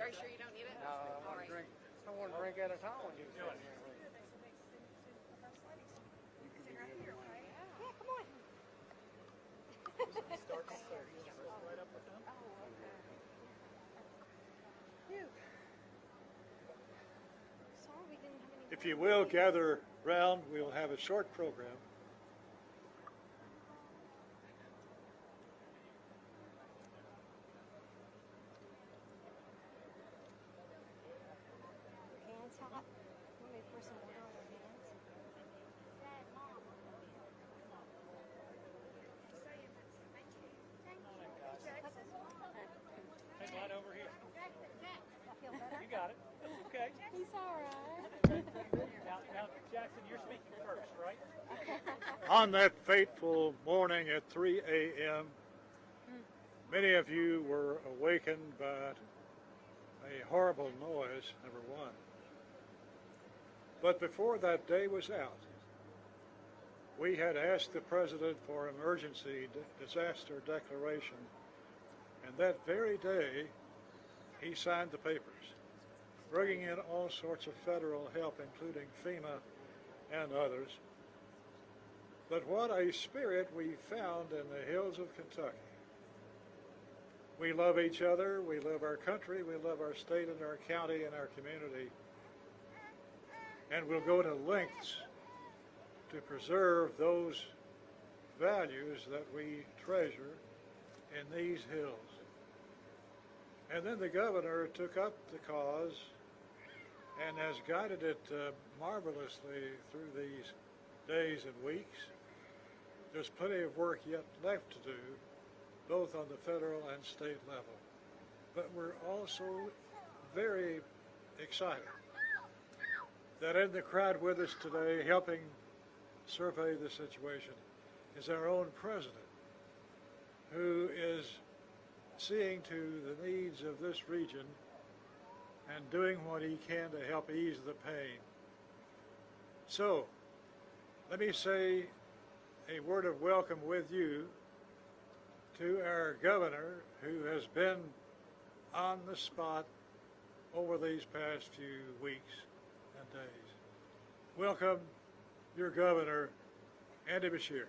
you sure you don't need it? No, I want to drink. I want to drink at a time when you sit here. Sit right here, right? Yeah, come on. Start right up with them. Oh, okay. Sorry we didn't have any. If you will gather round, we'll have a short program. Hands hot. Let me pour some water on their hands. Hey, right over here. I feel better. You got it. Okay. He's all right. Now, Jackson, you're speaking first, right? On that fateful morning at 3 a.m., many of you were awakened by a horrible noise, number one. But before that day was out, we had asked the President for emergency disaster declaration, and that very day he signed the papers, bringing in all sorts of federal help, including FEMA and others. But what a spirit we found in the hills of Kentucky. We love each other, we love our country, we love our state and our county and our community, and we'll go to lengths to preserve those values that we treasure in these hills. And then the governor took up the cause and has guided it marvelously through these days and weeks. There's plenty of work yet left to do, both on the federal and state level. But we're also very excited that in the crowd with us today, helping survey the situation, is our own president, who is seeing to the needs of this region and doing what he can to help ease the pain. So, let me say a word of welcome with you to our governor, who has been on the spot over these past few weeks and days. Welcome, your governor, Andy Beshear.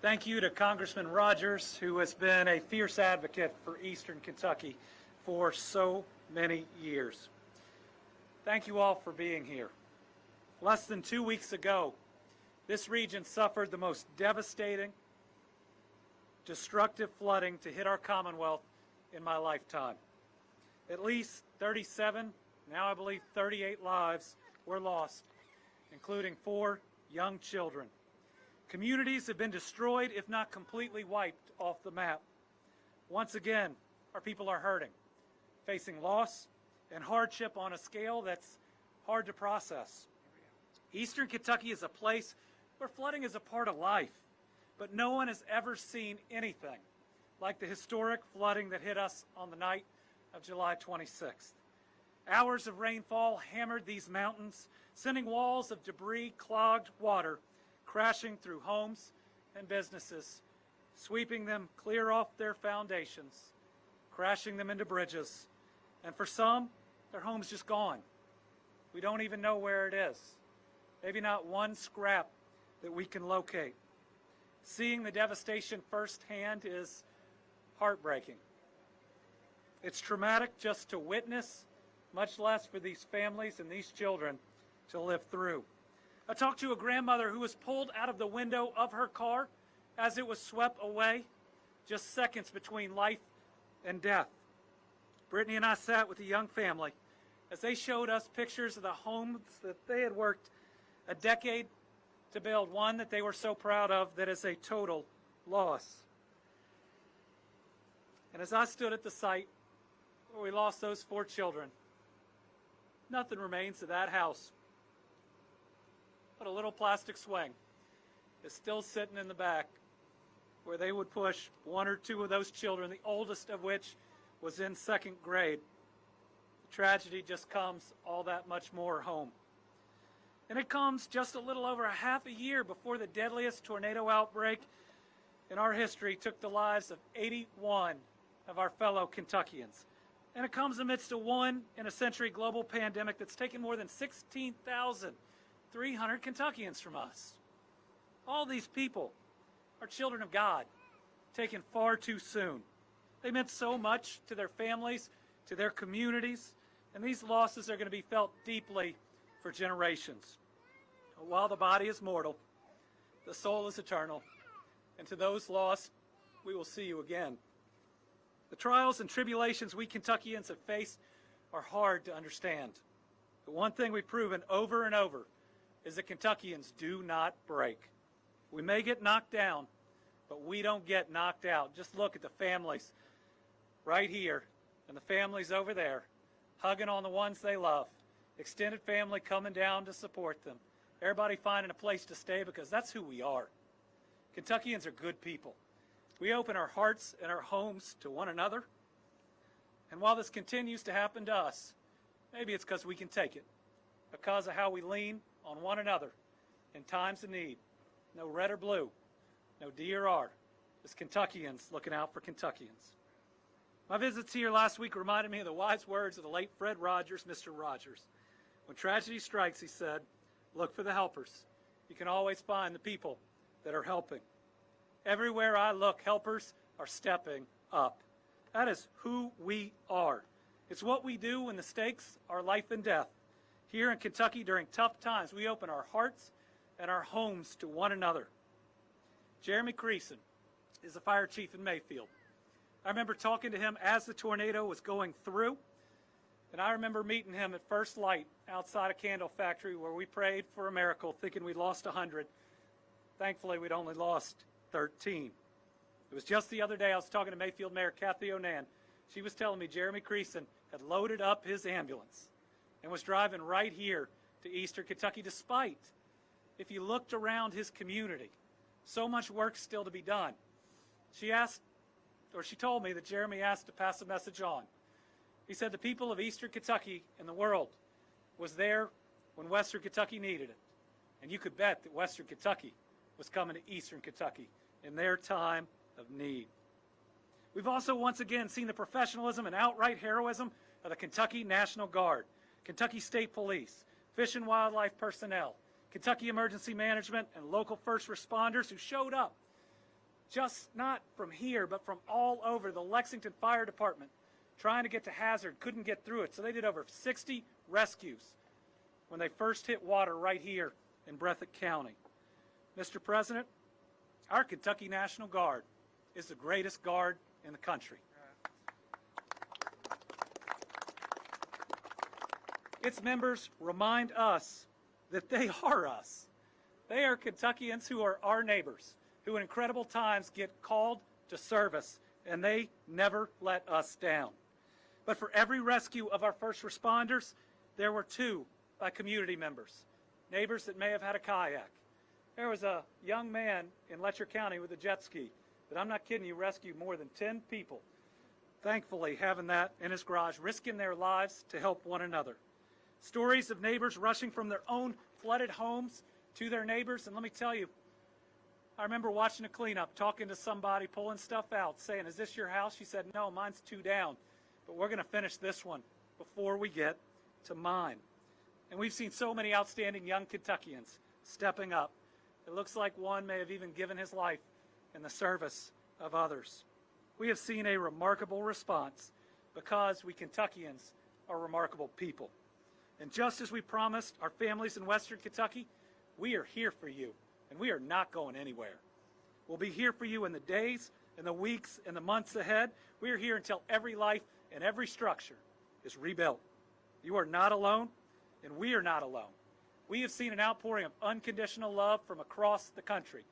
Thank you to Congressman Rogers, who has been a fierce advocate for Eastern Kentucky for so many years. Thank you all for being here. Less than 2 weeks ago, this region suffered the most devastating, destructive flooding to hit our Commonwealth in my lifetime. At least 37, now I believe 38 lives were lost, including 4 young children. Communities have been destroyed, if not completely wiped off the map. Once again, our people are hurting, facing loss and hardship on a scale that's hard to process. Eastern Kentucky is a place where flooding is a part of life, but no one has ever seen anything like the historic flooding that hit us on the night of July 26th. Hours of rainfall hammered these mountains, sending walls of debris, clogged water crashing through homes and businesses, sweeping them clear off their foundations, crashing them into bridges, and for some, their home's just gone. We don't even know where it is. Maybe not one scrap that we can locate. Seeing the devastation firsthand is heartbreaking. It's traumatic just to witness, much less for these families and these children to live through. I talked to a grandmother who was pulled out of the window of her car as it was swept away, just seconds between life and death. Brittany and I sat with a young family as they showed us pictures of the homes that they had worked a decade to build, one that they were so proud of that is a total loss. And as I stood at the site where we lost those 4 children, nothing remains of that house but a little plastic swing is still sitting in the back where they would push 1 or 2 of those children, the oldest of which was in 2nd grade. The tragedy just comes all that much more home. And it comes just a little over a half a year before the deadliest tornado outbreak in our history took the lives of 81 of our fellow Kentuckians. And it comes amidst a one-in-a-century global pandemic that's taken more than 16,300 Kentuckians from us. All these people are children of God, taken far too soon. They meant so much to their families, to their communities, and these losses are going to be felt deeply for generations. While the body is mortal, the soul is eternal, and to those lost, we will see you again. The trials and tribulations we Kentuckians have faced are hard to understand. But one thing we've proven over and over is that Kentuckians do not break. We may get knocked down, but we don't get knocked out. Just look at the families right here and the families over there, hugging on the ones they love. Extended family coming down to support them. Everybody finding a place to stay because that's who we are. Kentuckians are good people. We open our hearts and our homes to one another. And while this continues to happen to us, maybe it's because we can take it, because of how we lean on one another in times of need. No red or blue, no D or R. Just Kentuckians looking out for Kentuckians. My visits here last week reminded me of the wise words of the late Fred Rogers, Mr. Rogers. When tragedy strikes, he said, look for the helpers. You can always find the people that are helping. Everywhere I look, helpers are stepping up. That is who we are. It's what we do when the stakes are life and death. Here in Kentucky, during tough times, we open our hearts and our homes to one another. Jeremy Creason is a fire chief in Mayfield. I remember talking to him as the tornado was going through, and I remember meeting him at first light outside a candle factory where we prayed for a miracle, thinking we'd lost 100. Thankfully, we'd only lost 13. It was just the other day I was talking to Mayfield Mayor Kathy Onan. She was telling me Jeremy Creason had loaded up his ambulance and was driving right here to Eastern Kentucky, despite, if you looked around his community, so much work still to be done. She told me that Jeremy asked to pass a message on. He said the people of Eastern Kentucky and the world was there when Western Kentucky needed it. And you could bet that Western Kentucky was coming to Eastern Kentucky in their time of need. We've also once again seen the professionalism and outright heroism of the Kentucky National Guard, Kentucky State Police, Fish and Wildlife personnel, Kentucky Emergency Management, and local first responders who showed up, just not from here, but from all over. The Lexington Fire Department, trying to get to Hazard, couldn't get through it, so they did over 60 rescues when they first hit water right here in Breathitt County. Mr. President, our Kentucky National Guard is the greatest guard in the country. Its members remind us that they are us. They are Kentuckians who are our neighbors, who in incredible times get called to service, and they never let us down. But for every rescue of our first responders, there were 2 by community members, neighbors that may have had a kayak. There was a young man in Letcher County with a jet ski that, I'm not kidding you, rescued more than 10 people. Thankfully, having that in his garage, risking their lives to help one another. Stories of neighbors rushing from their own flooded homes to their neighbors. And let me tell you, I remember watching a cleanup, talking to somebody, pulling stuff out, saying, is this your house? She said, no, mine's 2 down, but we're going to finish this one before we get to mine. And we've seen so many outstanding young Kentuckians stepping up. It looks like one may have even given his life in the service of others. We have seen a remarkable response because we Kentuckians are remarkable people. And just as we promised our families in Western Kentucky, we are here for you, and we are not going anywhere. We'll be here for you in the days, in the weeks, and the months ahead. We are here until every life and every structure is rebuilt. You are not alone, and we are not alone. We have seen an outpouring of unconditional love from across the country.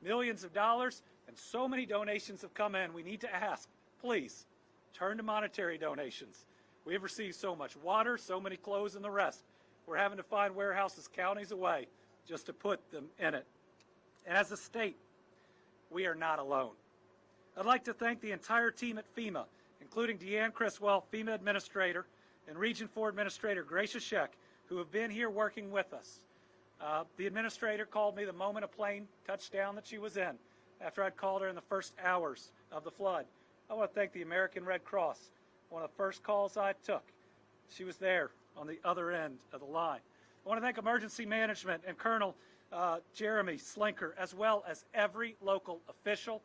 Millions of dollars and so many donations have come in. We need to ask, please, turn to monetary donations. We have received so much water, so many clothes, and the rest. We're having to find warehouses counties away just to put them in it. And as a state, we are not alone. I'd like to thank the entire team at FEMA, including Deanne Criswell, FEMA Administrator, and Region 4 Administrator Gracia Sheck, who have been here working with us. The administrator called me the moment a plane touched down that she was in after I'd called her in the first hours of the flood. I want to thank the American Red Cross. One of the first calls I took, she was there on the other end of the line. I want to thank emergency management and Colonel Jeremy Slinker, as well as every local official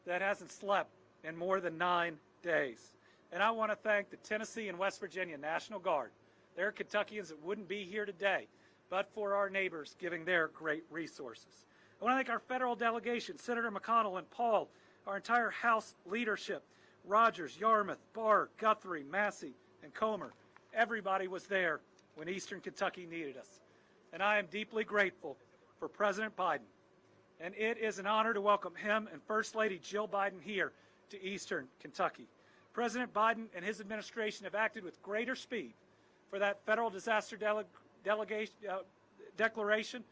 that hasn't slept in more than 9 days. And I want to thank the Tennessee and West Virginia National Guard. There are Kentuckians that wouldn't be here today but for our neighbors giving their great resources. I want to thank our federal delegation, Senator McConnell and Paul, our entire House leadership, Rogers, Yarmouth, Barr, Guthrie, Massey, and Comer. Everybody was there when Eastern Kentucky needed us. And I am deeply grateful for President Biden. And it is an honor to welcome him and First Lady Jill Biden here to Eastern Kentucky. President Biden and his administration have acted with greater speed for that federal disaster declaration,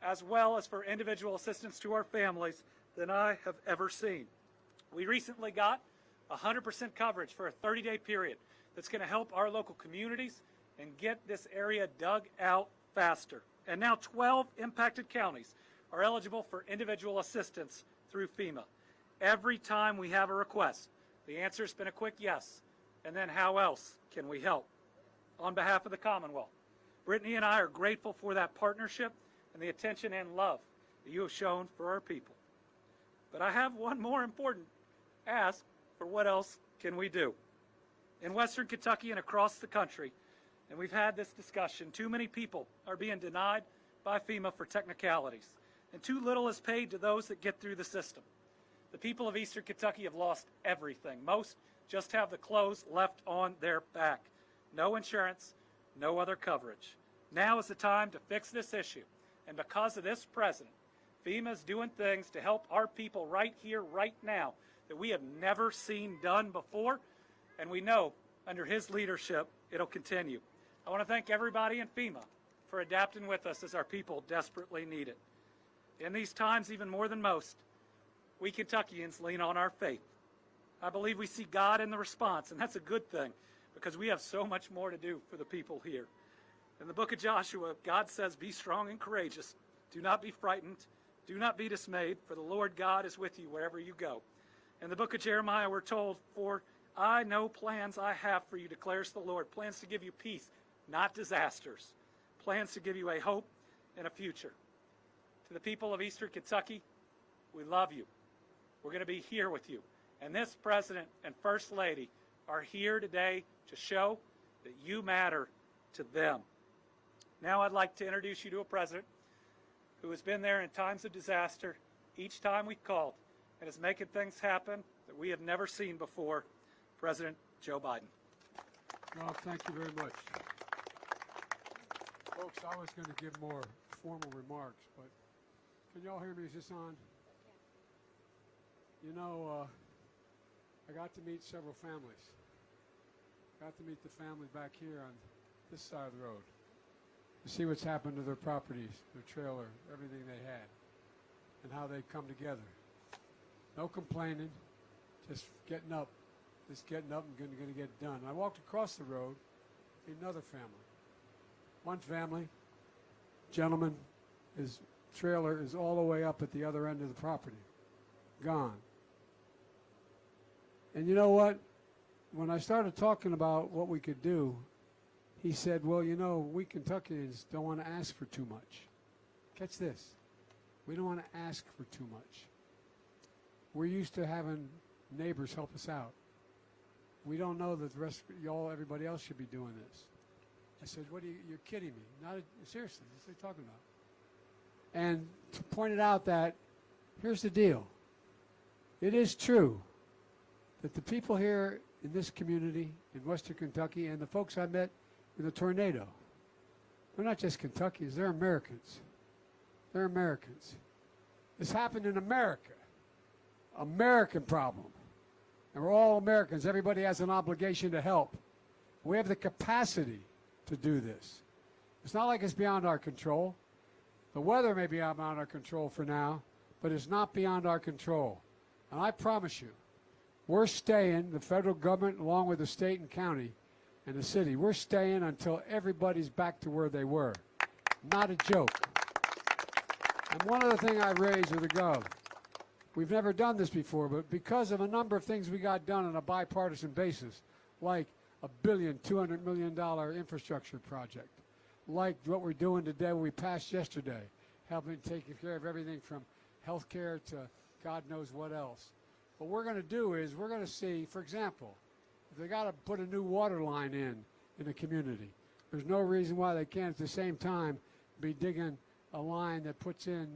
as well as for individual assistance to our families, than I have ever seen. We recently got 100% coverage for a 30-day period that's going to help our local communities and get this area dug out faster. And now 12 impacted counties are eligible for individual assistance through FEMA. Every time we have a request, the answer has been a quick yes. And then how else can we help? On behalf of the Commonwealth, Brittany and I are grateful for that partnership and the attention and love that you have shown for our people. But I have one more important ask for what else can we do? In Western Kentucky and across the country, and we've had this discussion, too many people are being denied by FEMA for technicalities, and too little is paid to those that get through the system. The people of Eastern Kentucky have lost everything. Most just have the clothes left on their back. No insurance, no other coverage. Now is the time to fix this issue, and because of this president, FEMA is doing things to help our people right here, right now, that we have never seen done before, and we know under his leadership it'll continue. I want to thank everybody in FEMA for adapting with us as our people desperately need it. In these times, even more than most, we Kentuckians lean on our faith. I believe we see God in the response, and that's a good thing because we have so much more to do for the people here. In the book of Joshua, God says, "Be strong and courageous. Do not be frightened. Do not be dismayed, for the Lord God is with you wherever you go." In the book of Jeremiah, we're told, "For I know plans I have for you, declares the Lord, plans to give you peace, not disasters, plans to give you a hope and a future." To the people of Eastern Kentucky, we love you. We're going to be here with you. And this President and First Lady are here today to show that you matter to them. Now I'd like to introduce you to a President who has been there in times of disaster each time we've called and is making things happen that we have never seen before, President Joe Biden. Well, thank you very much. Folks, I was going to give more formal remarks, but can y'all hear me? Is this on? You know, I got to meet several families. Got to meet the family back here on this side of the road to see what's happened to their properties, their trailer, everything they had, and how they come together. No complaining, just getting up and going to get it done. And I walked across the road, another family. One family, gentleman, his trailer is all the way up at the other end of the property, gone. And you know what? When I started talking about what we could do, he said, well, you know, we Kentuckians don't want to ask for too much. Catch this. We don't want to ask for too much. We're used to having neighbors help us out. We don't know that the rest of y'all, everybody else should be doing this. I said, you're kidding me. Not seriously, what are you talking about? And to point it out that, here's the deal. It is true that the people here in this community in Western Kentucky and the folks I met in the tornado, they're not just Kentuckians, they're Americans. They're Americans. This happened in America. American problem. And we're all Americans. Everybody has an obligation to help. We have the capacity to do this. It's not like it's beyond our control. The weather may be beyond our control for now, but it's not beyond our control. And I promise you, we're staying, the federal government along with the state and county and the city, we're staying until everybody's back to where they were. Not a joke. And one other thing I raised with the gov, We've never done this before, but because of a number of things we got done on a bipartisan basis, like $1.2 billion infrastructure project, like what we're doing today, what we passed yesterday, helping taking care of everything from health care to God knows what else. What we're going to do is we're going to see, for example, if they got to put a new water line in a community, there's no reason why they can't at the same time be digging a line that puts in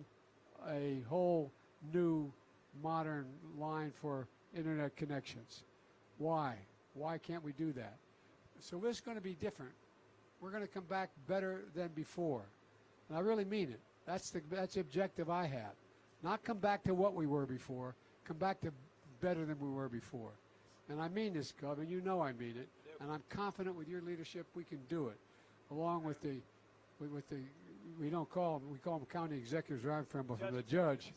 a whole new modern line for internet connections. Why? Why can't we do that? So this is going to be different. We're going to come back better than before. And I really mean it. That's the objective I have. Not come back to what we were before, come back to better than we were before. And I mean this, Gov, and you know I mean it. And I'm confident with your leadership we can do it. Along with the we call them county executives where I'm from, but from the judge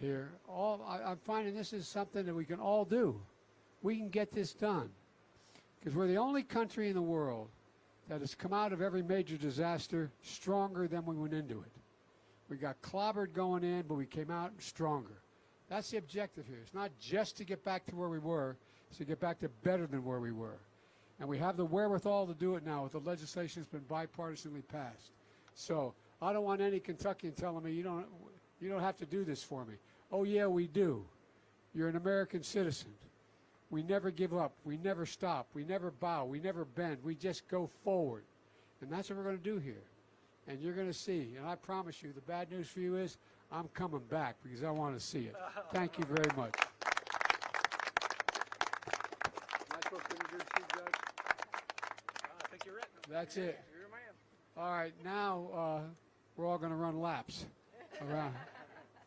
here. I'm finding this is something that we can all do. We can get this done. Because we're the only country in the world that has come out of every major disaster stronger than we went into it. We got clobbered going in, but we came out stronger. That's the objective here. It's not just to get back to where we were, it's to get back to better than where we were. And we have the wherewithal to do it now with the legislation that's been bipartisanly passed. So I don't want any Kentuckian telling me you don't have to do this for me. Oh yeah, we do. You're an American citizen. We never give up. We never stop. We never bow. We never bend. We just go forward. And that's what we're going to do here. And you're going to see. And I promise you, the bad news for you is I'm coming back because I want to see it. Thank you very much. Am I supposed to introduce you, Judge? I think you're it. That's it. You're a man. All right, now we're all going to run laps around.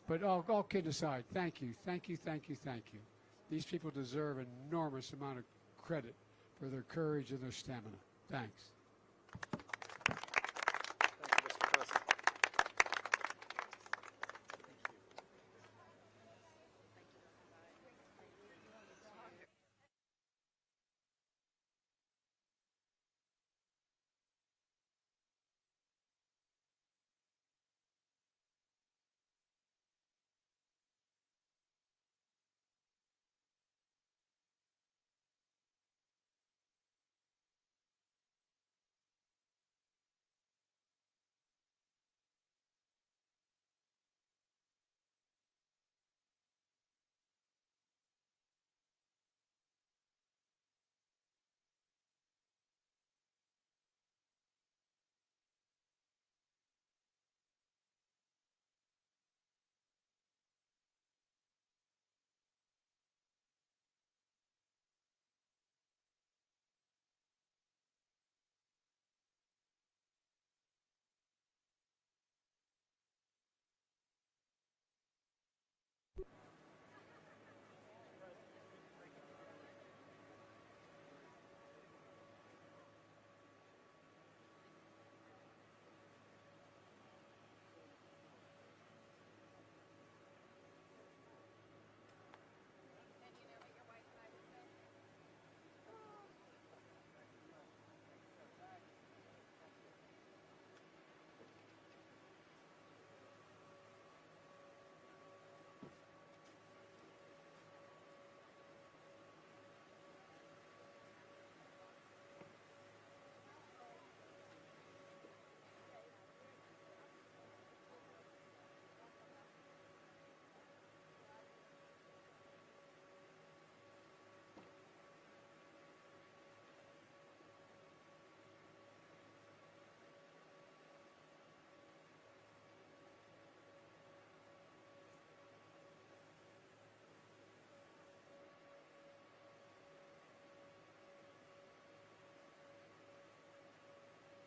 But all kidding aside, thank you, thank you, thank you, thank you. These people deserve an enormous amount of credit for their courage and their stamina. Thanks.